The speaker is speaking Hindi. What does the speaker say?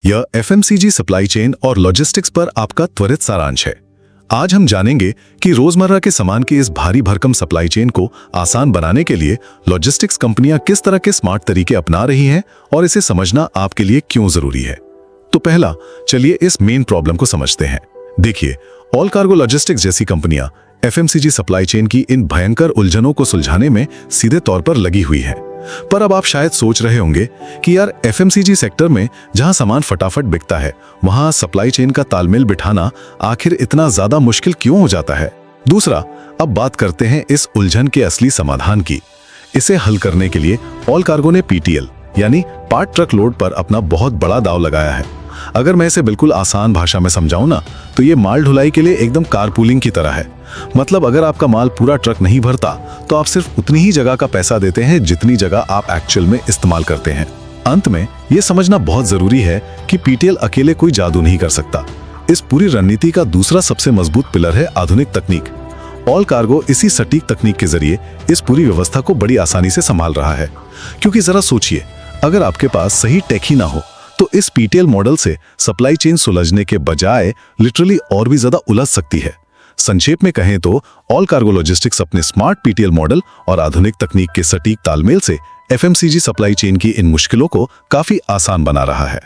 यह एफएमसीजी सप्लाई चेन और लॉजिस्टिक्स पर आपका त्वरित सारांश है। आज हम जानेंगे कि रोजमर्रा के सामान की इस भारी भरकम सप्लाई चेन को आसान बनाने के लिए लॉजिस्टिक्स कंपनियां किस तरह के स्मार्ट तरीके अपना रही हैं और इसे समझना आपके लिए क्यों जरूरी है। तो पहला, चलिए इस मेन प्रॉब्लम को समझते हैं। देखिए, ऑल कार्गो लॉजिस्टिक्स जैसी कंपनियां एफएमसीजी सप्लाई चेन की इन भयंकर उलझनों को सुलझाने में सीधे तौर पर लगी हुई है। पर अब आप शायद सोच रहे होंगे कि यार, एफएमसीजी सेक्टर में जहां सामान फटाफट बिकता है, वहां सप्लाई चेन का तालमेल बिठाना आखिर इतना ज्यादा मुश्किल क्यों हो जाता है। दूसरा, अब बात करते हैं इस उलझन के असली समाधान की। इसे हल करने के लिए ऑल कार्गो ने पीटीएल यानी पार्ट ट्रक लोड पर अपना बहुत बड़ा दांव लगाया है। अगर मैं इसे बिल्कुल आसान भाषा में समझाऊं ना, तो ये माल ढुलाई के लिए एकदम कारपूलिंग की तरह है। मतलब अगर आपका माल पूरा ट्रक नहीं भरता, तो आप सिर्फ उतनी ही जगह का पैसा देते हैं जितनी जगह आप एक्चुअल में इस्तेमाल करते हैं। अंत में ये समझना बहुत जरूरी है कि पीटीएल अकेले कोई जादू नहीं कर सकता। इस पूरी रणनीति का दूसरा सबसे मजबूत पिलर है आधुनिक तकनीक। ऑल कार्गो इसी सटीक तकनीक के जरिए इस पूरी व्यवस्था को बड़ी आसानी से संभाल रहा है। क्योंकि जरा सोचिए, अगर आपके पास सही टेक ही ना हो, तो इस पीटीएल मॉडल से सप्लाई चेन सुलझने के बजाय लिटरली और भी ज्यादा उलझ सकती है। संक्षेप में कहें तो ऑल कार्गो लॉजिस्टिक्स अपने स्मार्ट पीटीएल मॉडल और आधुनिक तकनीक के सटीक तालमेल से एफएमसीजी सप्लाई चेन की इन मुश्किलों को काफी आसान बना रहा है।